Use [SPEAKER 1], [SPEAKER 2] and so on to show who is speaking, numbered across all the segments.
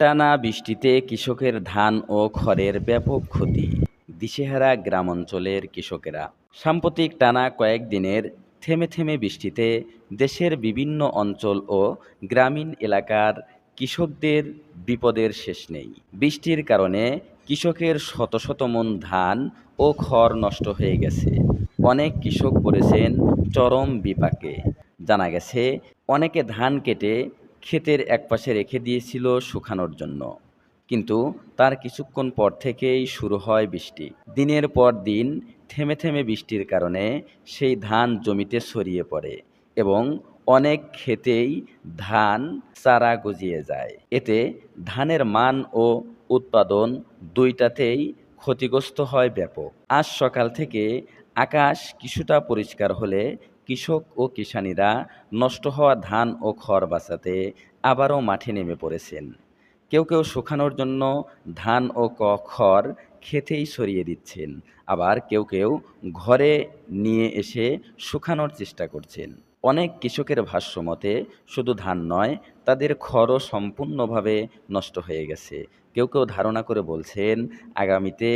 [SPEAKER 1] টানা বৃষ্টিতে কৃষকের ধান ও খড়ের ব্যাপক ক্ষতি, দিশেহারা গ্রামাঞ্চলের কৃষকেরা। সাম্প্রতিক টানা কয়েকদিনের থেমে থেমে বৃষ্টিতে দেশের বিভিন্ন অঞ্চল ও গ্রামীণ এলাকার কৃষকদের বিপদের শেষ নেই। বৃষ্টির কারণে কৃষকের শত শত মণ ধান ও খড় নষ্ট হয়ে গেছে। অনেক কৃষক পড়েছেন চরম বিপাকে। জানা গেছে, অনেকে ধান কেটে ক্ষেতের একপাশে রেখে দিয়েছিল শুকানোর জন্য। কিন্তু তার কিছুক্ষণ পর থেকেই শুরু হয় বৃষ্টি। দিনের পর দিন থেমে থেমে বৃষ্টির কারণে সেই ধান জমিতে ছড়িয়ে পড়ে এবং অনেক ক্ষেতেই ধান চারা গজিয়ে যায়। এতে ধানের মান ও উৎপাদন দুইটাতেই ক্ষতিগ্রস্ত হয় ব্যাপক। আজ সকাল থেকে আকাশ কিছুটা পরিষ্কার হলে কৃষক ও কিষানীরা নষ্ট হওয়া ধান ও খড় বাঁচাতে আবারও মাঠে নেমে পড়েছেন। কেউ কেউ শুকানোর জন্য ধান ও খড় ক্ষেতেই ছড়িয়ে দিচ্ছেন, আবার কেউ কেউ ঘরে নিয়ে এসে শুকানোর চেষ্টা করছেন। অনেক কৃষকের ভাষ্য মতে শুধু ধান নয়, তাদের খড়ও সম্পূর্ণভাবে নষ্ট হয়ে গেছে। কেউ কেউ ধারণা করে বলছেন, আগামীতে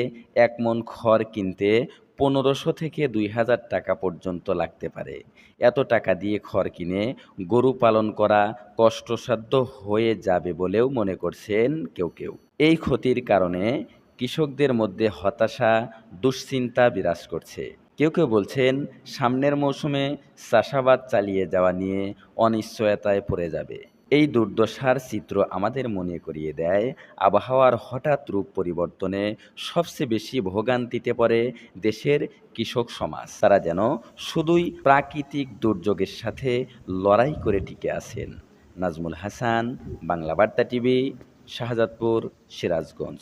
[SPEAKER 1] ১ মণ খড় কিনতে ১৫০০ থেকে ২,০০০ টাকা পর্যন্ত লাগতে পারে। এত টাকা দিয়ে খড় কিনে গরু পালন করা কষ্টসাধ্য হয়ে যাবে বলেও মনে করছেন কেউ কেউ। এই ক্ষতির কারণে কৃষকদের মধ্যে হতাশা, দুশ্চিন্তা বিরাজ করছে। কেউ কেউ বলছেন, সামনের মৌসুমে চাষাবাদ চালিয়ে যাওয়া নিয়ে অনিশ্চয়তায় পড়ে যাবে। এই দুর্দশার চিত্র আমাদের মনে করিয়ে দেয়, আবহাওয়ার হঠাৎ রূপ পরিবর্তনে সবচেয়ে বেশি ভোগান্তিতে পড়ে দেশের কৃষক সমাজ। তারা যেন শুধুই প্রাকৃতিক দুর্যোগের সাথে লড়াই করে টিকে আছেন। নাজমুল হাসান, বাংলা বার্তা টিভি, শাহজাদপুর, সিরাজগঞ্জ।